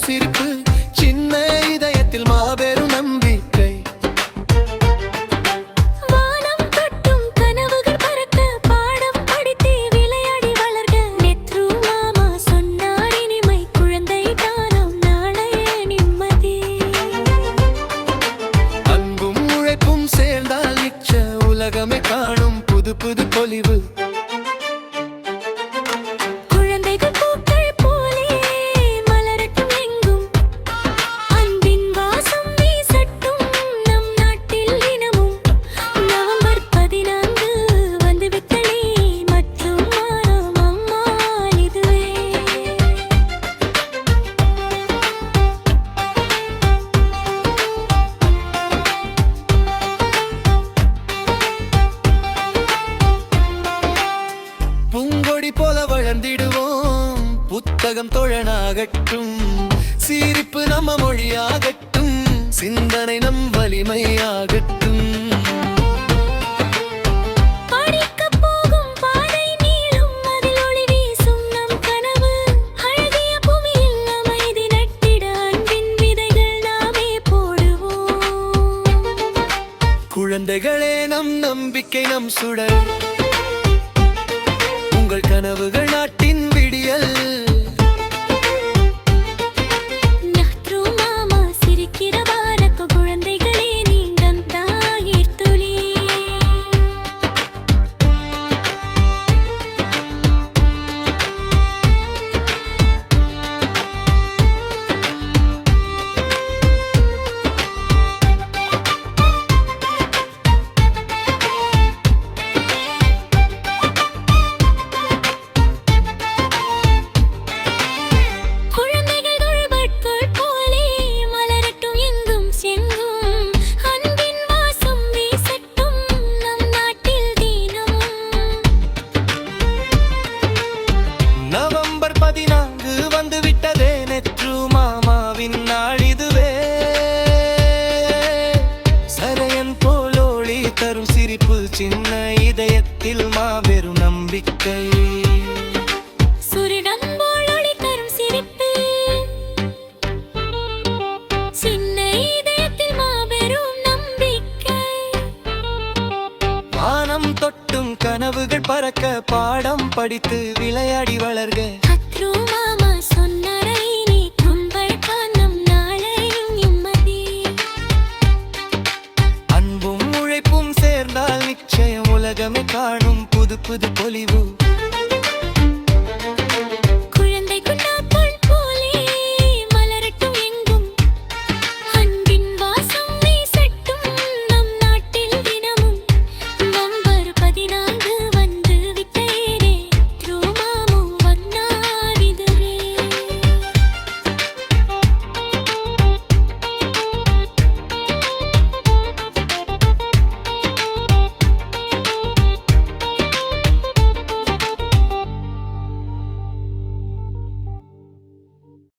சிரிப்பு சின்ன இதயத்தில் மாபெரும் நம்பிக்கை. வானம் தொட்டும் கனவுகள் பறக்க பாடம் படித்து விளையாடி வளர்க. நெத்ரு மாமா சொன்னார் இனிமை குழந்தை தானம் நாளைய நிம்மதி. அன்பும் உழைப்பும் சேர்ந்தால் நிச்ச உலகமே காணும் புது புது பொலிவு. பூங்கொடி போல வளர்ந்திடுவோம், புத்தகம் தோழனாகட்டும், சிரிப்பு நம்ம மொழியாகட்டும், சிந்தனை நம் வலிமையாகட்டும். படிக்கப் போகும் பாதை நீளும், அதில் ஒளி வீசும் நம் கனவு. அழகிய பூமியில் அமைதி நட்டிட அன்பின் விதைகள் நாமே போடுவோம். குழந்தைகளே நம் நம்பிக்கை நம் சுடர், உங்கள் கனவுகள் நாட்டின் விடியல். நெத்ரு மாமா சிரிக்கிற பாரக்க குழந்தைகளே நீங்கள் தாயிர் துளி. நவம்பர் 14 வந்து விட்டதே, நெத்ரு மாமாவின் நாள் இதுவே. சரையன் போல் ஒளி தரும் சிரிப்பு சின்ன இதயத்தில் மாபெரும் நம்பிக்கை. சூரியன் போல் ஒளி தரும் சிரிப்பு சின்ன இதயத்தில் மாபெரும் நம்பிக்கை. வானம் தொட்டும் கனவுகள் பறக்க பாடம் படித்து விளையாடி வளர்க.